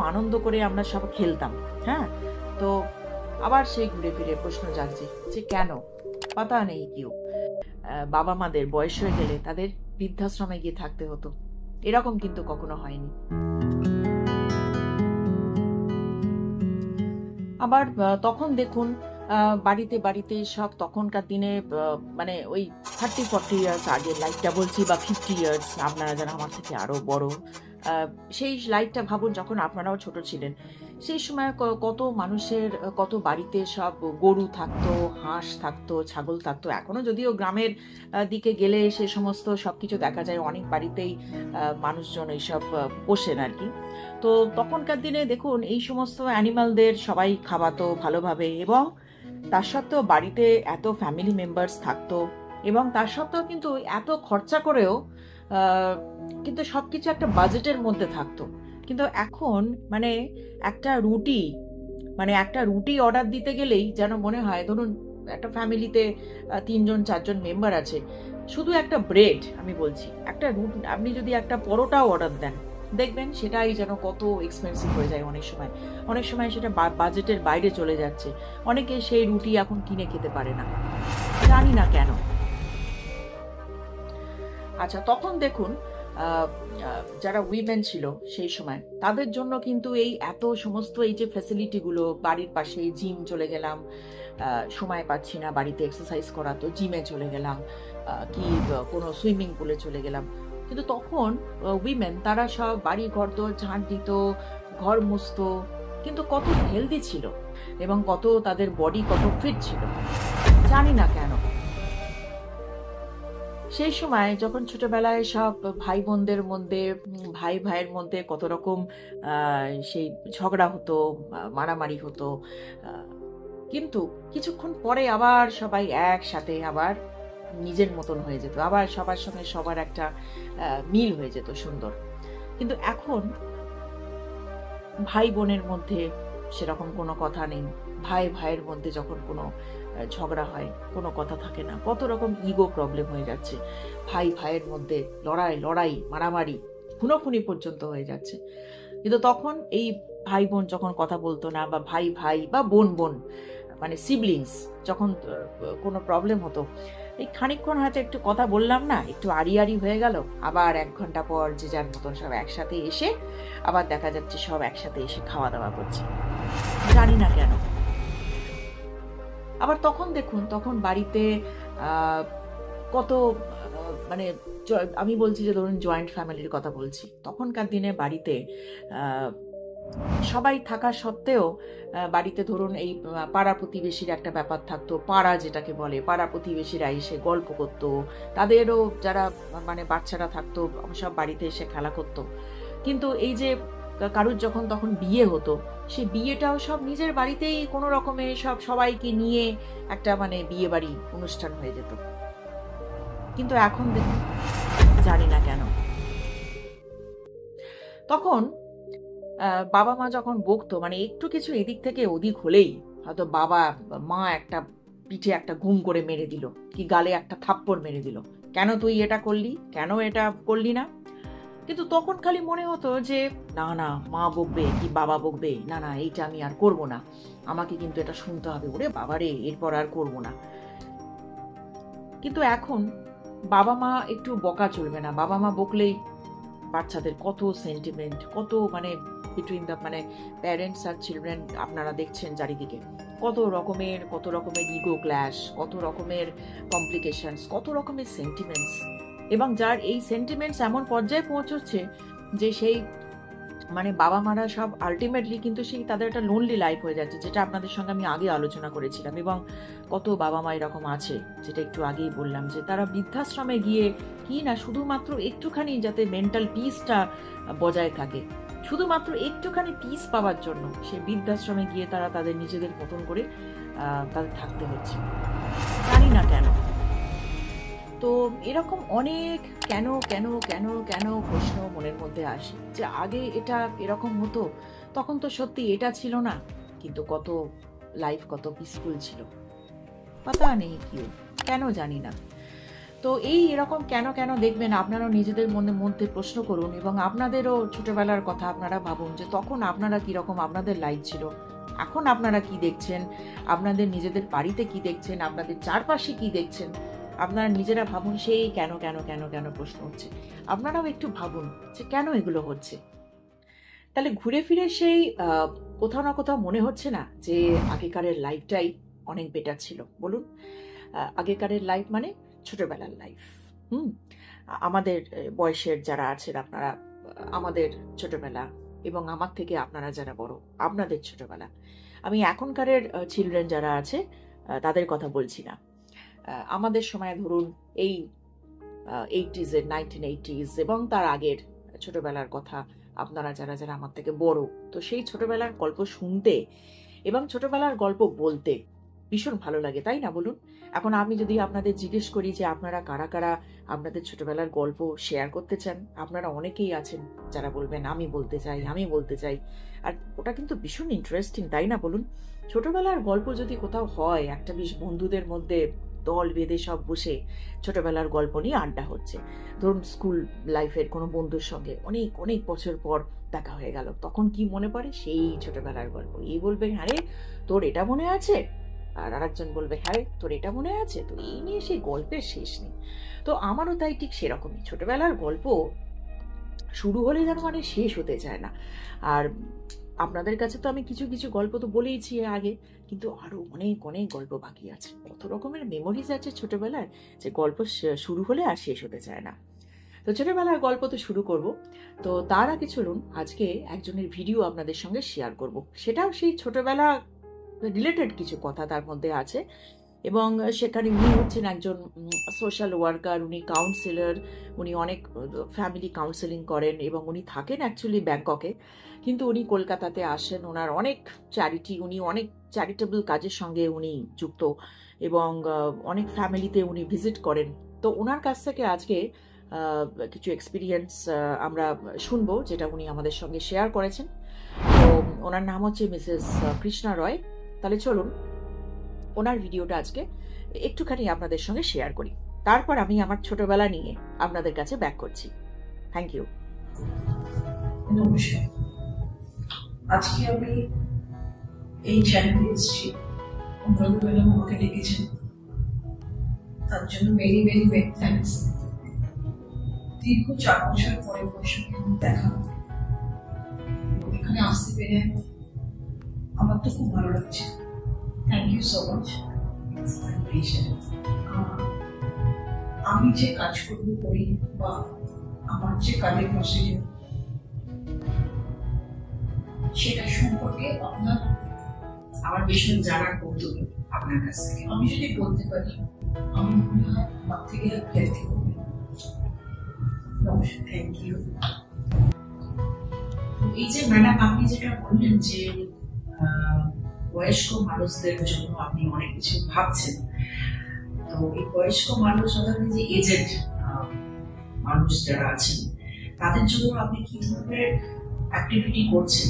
আনন্দ করে আমরা সব খেলতাম। হ্যাঁ, তো আবার সেই ঘুরে ফিরে প্রশ্ন জাগছে যে কেন, পাতা নেই কেউ। বাবা মাদের বয়স হয়ে গেলে তাদের বৃদ্ধাশ্রমে গিয়ে থাকতে হতো, এরকম কিন্তু কখনো হয়নি। আবার তখন দেখুন বাড়িতে বাড়িতে সব তখনকার দিনে মানে ওই 30-40 ইয়ার্স আগের লাইফটা বলছি, বা 50 ইয়ার্স, আপনারা যারা আমার থেকে আরো বড়, সেই লাইফটা ভাবুন যখন আপনারাও ছোট ছিলেন। সেই সময় কত মানুষের, কত বাড়িতে সব গরু থাকতো, হাঁস থাকতো, ছাগল থাকতো। এখনো যদিও গ্রামের দিকে গেলে সে সমস্ত সবকিছু দেখা যায়, অনেক বাড়িতেই মানুষজন এইসব পোষেন আর কি। তো তখনকার দিনে দেখুন এই সমস্ত অ্যানিমালদের সবাই খাওয়াতো ভালোভাবে, এবং তার সত্ত্বেও বাড়িতে এত ফ্যামিলি মেম্বার্স থাকতো, এবং তার সত্ত্বেও কিন্তু এত খরচা করেও কিন্তু সবকিছু একটা বাজেটের মধ্যে থাকতো। কিন্তু এখন মানে একটা রুটি অর্ডার দিতে গেলেই যেন মনে হয়, ধরুন একটা ফ্যামিলিতে 3-4জন মেম্বার আছে, শুধু একটা ব্রেড, আমি বলছি একটা রুটি, আপনি যদি একটা পরোটাও অর্ডার দেন দেখবেন সেটাই যেন কত এক্সপেন্সিভ হয়ে যায়। অনেক সময় সেটা বাজেটের বাইরে চলে যাচ্ছে। অনেকে সেই রুটি এখন কিনে খেতে পারে না, জানি না কেন। আচ্ছা, তখন দেখুন যারা উইমেন ছিল সেই সময়, তাদের জন্য কিন্তু এই এত সমস্ত এই যে ফ্যাসিলিটিগুলো, বাড়ির পাশে জিম চলে গেলাম, সময় পাচ্ছি না বাড়িতে এক্সারসাইজ করা, তো জিমে চলে গেলাম, কি কোনো সুইমিং পুলে চলে গেলাম। কিন্তু তখন উইমেন তারা সব বাড়ি ঘর দোর ঝাঁট দিত, ঘর মুছতো, কিন্তু কত হেলদি ছিল, এবং কত তাদের বডি কত ফিট ছিল, জানি না কেন। সেই সময় যখন ছোটবেলায় সব ভাই বোনদের মধ্যে, ভাই ভাইয়ের মধ্যে কত রকম সেই ঝগড়া হতো, মারামারি হতো, কিন্তু কিছুক্ষণ পরে আবার সবাই একসাথে আবার নিজের মতন হয়ে যেত, আবার সবার সঙ্গে সবার একটা মিল হয়ে যেত, সুন্দর। কিন্তু এখন ভাই বোনের মধ্যে সেরকম কোনো কথা নেই। ভাই ভাইয়ের মধ্যে যখন কোনো ঝগড়া হয়, কোনো কথা থাকে না, কত রকম ইগো প্রবলেম হয়ে যাচ্ছে, ভাই ভাইয়ের মধ্যে লড়াই মারামারি, খুনোখুনি পর্যন্ত হয়ে যাচ্ছে। কিন্তু তখন এই ভাই বোন যখন কথা বলতো না, বা ভাই ভাই বা বোন বোন মানে সিবলিংস যখন কোনো প্রবলেম হতো, এই খানিকক্ষণ হয়তো একটু কথা বললাম না, একটু আড়ি হয়ে গেল, আবার 1 ঘন্টা পর যে যার মতন সব একসাথে এসে আবার দেখা যাচ্ছে সব একসাথে এসে খাওয়া দাওয়া করছে, জানি না কেন। আবার তখন দেখুন, তখন বাড়িতে কত মানে আমি বলছি যে ধরুন জয়েন্ট ফ্যামিলির কথা বলছি, তখনকার দিনে বাড়িতে সবাই থাকা সত্ত্বেও বাড়িতে ধরুন এই পাড়া প্রতিবেশীর একটা ব্যাপার থাকতো, পাড়া যেটাকে বলে, পাড়া প্রতিবেশীরা এসে গল্প করতো, তাদেরও যারা মানে বাচ্চারা থাকতো সব বাড়িতে এসে খেলা করতো। কিন্তু এই যে কারুর যখন তখন বিয়ে হতো, সে বিয়েটাও সব নিজের বাড়িতেই কোনো রকমে সবাইকে নিয়ে একটা মানে বিয়ে বাড়ি অনুষ্ঠান হয়ে যেত। কিন্তু এখন দেখুন, জানি না কেন। তখন বাবা মা যখন বকতো, মানে একটু কিছু এদিক থেকে ওদিক হলেই হয়তো মা একটা পিঠে একটা ঘুম করে মেরে দিল, কি গালে একটা থাপ্পড় মেরে দিল, কেন তুই এটা করলি, কেন এটা করলি না। কিন্তু তখন খালি মনে হতো যে না না, মা বকবে কি বাবা বকবে, না না এইটা আমি আর করব না, আমাকে কিন্তু এটা শুনতে হবে, ওরে বাবারে এরপর আর করব না। কিন্তু এখন বাবা মা একটু বকা চলবে না, বাবা মা বকলেই বাচ্চাদের কত সেন্টিমেন্ট, কত মানে বিটুইন দ্য মানে প্যারেন্টস আর চিলড্রেন, আপনারা দেখছেন চারিদিকে কত রকমের ইগো ক্ল্যাশ, কত রকমের কমপ্লিকেশনস, কত রকমের সেন্টিমেন্টস, এবং যার এই সেন্টিমেন্টস এমন পর্যায়ে পৌঁছচ্ছে যে সেই মানে বাবা মারা সব আলটিমেটলি কিন্তু সেই তাদের একটা লোনলি লাইফ হয়ে যাচ্ছে, যেটা আপনাদের সঙ্গে আমি আগে আলোচনা করেছিলাম। এবং কত বাবা মা এরকম আছে, যেটা একটু আগেই বললাম, যে তারা বৃদ্ধাশ্রমে গিয়ে কি না শুধুমাত্র একটুখানি যাতে মেন্টাল পিসটা বজায় থাকে, শুধুমাত্র একটুখানি পিস পাওয়ার জন্য সেই বৃদ্ধাশ্রমে গিয়ে তারা তাদের নিজেদের মতন করে তাদের থাকতে হচ্ছে, জানি না কেন। তো এরকম অনেক কেন কেন কেন কেন প্রশ্ন মনের মধ্যে আসে, যে আগে এটা এরকম হতো, তখন তো সত্যি এটা ছিল না, কিন্তু কত লাইফ কত পিসফুল ছিল, পাতা নেই কেউ, কেন জানি না। তো এরকম কেন কেন দেখবেন, আপনারাও নিজেদের মধ্যে প্রশ্ন করুন এবং আপনাদেরও ছোটবেলার কথা আপনারা ভাবুন যে তখন আপনারা কিরকম আপনাদের লাইফ ছিল, এখন আপনারা কি দেখছেন, আপনাদের নিজেদের বাড়িতে কি দেখছেন, আপনাদের চারপাশে কি দেখছেন, আপনারা নিজেরা ভাবুন। সেই কেন কেন কেন কেন প্রশ্ন হচ্ছে, আপনারাও একটু ভাবুন যে কেন এগুলো হচ্ছে। তাহলে ঘুরে ফিরে সেই কোথাও না কোথাও মনে হচ্ছে না যে আগেকারের লাইফটাই অনেক বেটার ছিল? বলুন, আগেকারের লাইফ মানে ছোটবেলার লাইফ। আমাদের বয়সের যারা আছেন আপনারা, আমাদের ছোটবেলা, এবং আমার থেকে আপনারা যারা বড়, আপনাদের ছোটবেলা। আমি এখনকারের চিলড্রেন যারা আছে তাদের কথা বলছি না। আমাদের সময় ধরুন এই 80s, 1980s এবং তার আগের ছোটবেলার কথা, আপনারা যারা যারা আমার থেকে বড়, তো সেই ছোটবেলার গল্প শুনতে এবং ছোটবেলার গল্প বলতে ভীষণ ভালো লাগে, তাই না বলুন? এখন আমি যদি আপনাদের জিজ্ঞেস করি যে আপনারা কারা কারা আপনাদের ছোটবেলার গল্প শেয়ার করতে চান, আপনারা অনেকেই আছেন যারা বলবেন আমি বলতে চাই। আর ওটা কিন্তু ভীষণ ইন্টারেস্টিং, তাই না বলুন? ছোটবেলার গল্প যদি কোথাও হয়, একটা বেশ বন্ধুদের মধ্যে দল বেঁধে সব বসে ছোটবেলার গল্প নিয়ে আড্ডা হচ্ছে, ধরুন স্কুল লাইফের কোনো বন্ধুর সঙ্গে অনেক অনেক বছর পর দেখা হয়ে গেল, তখন কি মনে পড়ে? সেই ছোটবেলার গল্প। এই বলবে আরে তোর এটা মনে আছে, আর আরেকজন বলবে হ্যাঁ তোর এটা মনে আছে। তো এই নিয়ে সেই গল্পের শেষ নেই। তো আমারও তাই ঠিক সেরকমই, ছোটবেলার গল্প শুরু হলে যেন মানে শেষ হতে চায় না। আর আপনাদের কাছে তো আমি কিছু কিছু গল্প তো বলেইছি আগে, কিন্তু আরো অনেক অনেক গল্প বাকি আছে। কত রকমের মেমোরিজ আছে ছোটবেলার, যে গল্প শুরু হলে আর শেষ হতে চায় না। তো ছোটবেলার গল্প তো শুরু করব। তো তার আগে চলুন আজকে একজনের ভিডিও আপনাদের সঙ্গে শেয়ার করব, সেটাও সেই ছোটবেলা রিলেটেড কিছু কথা তার মধ্যে আছে। এবং সেখানে উনি হচ্ছেন একজন সোশ্যাল ওয়ার্কার, উনি কাউন্সিলর, উনি অনেক ফ্যামিলি কাউন্সেলিং করেন এবং উনি থাকেন অ্যাকচুয়ালি ব্যাংককে, কিন্তু উনি কলকাতাতে আসেন। ওনার অনেক চ্যারিটি, উনি অনেক চ্যারিটেবল কাজের সঙ্গে উনি যুক্ত এবং অনেক ফ্যামিলিতে উনি ভিজিট করেন। তো ওনার কাছ থেকে আজকে কিছু এক্সপিরিয়েন্স আমরা শুনবো, যেটা উনি আমাদের সঙ্গে শেয়ার করেছেন। তো ওনার নাম হচ্ছে মিসেস কৃষ্ণা রয়। তাহলে চলুন ওনার ভিডিওটা আজকে একটুখানি আপনাদের সঙ্গে শেয়ার করি, তারপর আমি আমার ছোটবেলা নিয়ে আপনাদের কাছে ব্যাক করছি। Thank you. নমস্কার, আজকে আমি এই চ্যানেলে এসেছি, অনুরাধা ম্যাডাম আমাকে ডেকেছেন, তার জন্য ভেরি ভেরি ভেরি থ্যাঙ্কস। দীর্ঘ 4 বছর পরে ওর সঙ্গে দেখা, এখানে আসতে পেরে আমার তো খুব ভালো লাগছে। Thank you so much. আমি যে কাজকর্ম করি বা আমার যে কাজের প্রসিডিউর, সেটা সম্পর্কে আমার ভীষণ জানার কৌতুক আপনার কাছ থেকে। আমি যদি বলতে পারি, আমি মনে হয় আমার থেকে হেল্পি করবে। নমস্কার, থ্যাংক ইউ। এই যে ম্যাডাম আপনি যেটা বললেন যে বয়স্ক মানুষদের জন্য আপনি অনেক কিছু ভাবছেন, তো এই বয়স্ক মানুষ অর্থাৎ যে এজেড মানুষ যারা আছেন, তাদের জন্য আপনি কি ধরনের অ্যাক্টিভিটি করছেন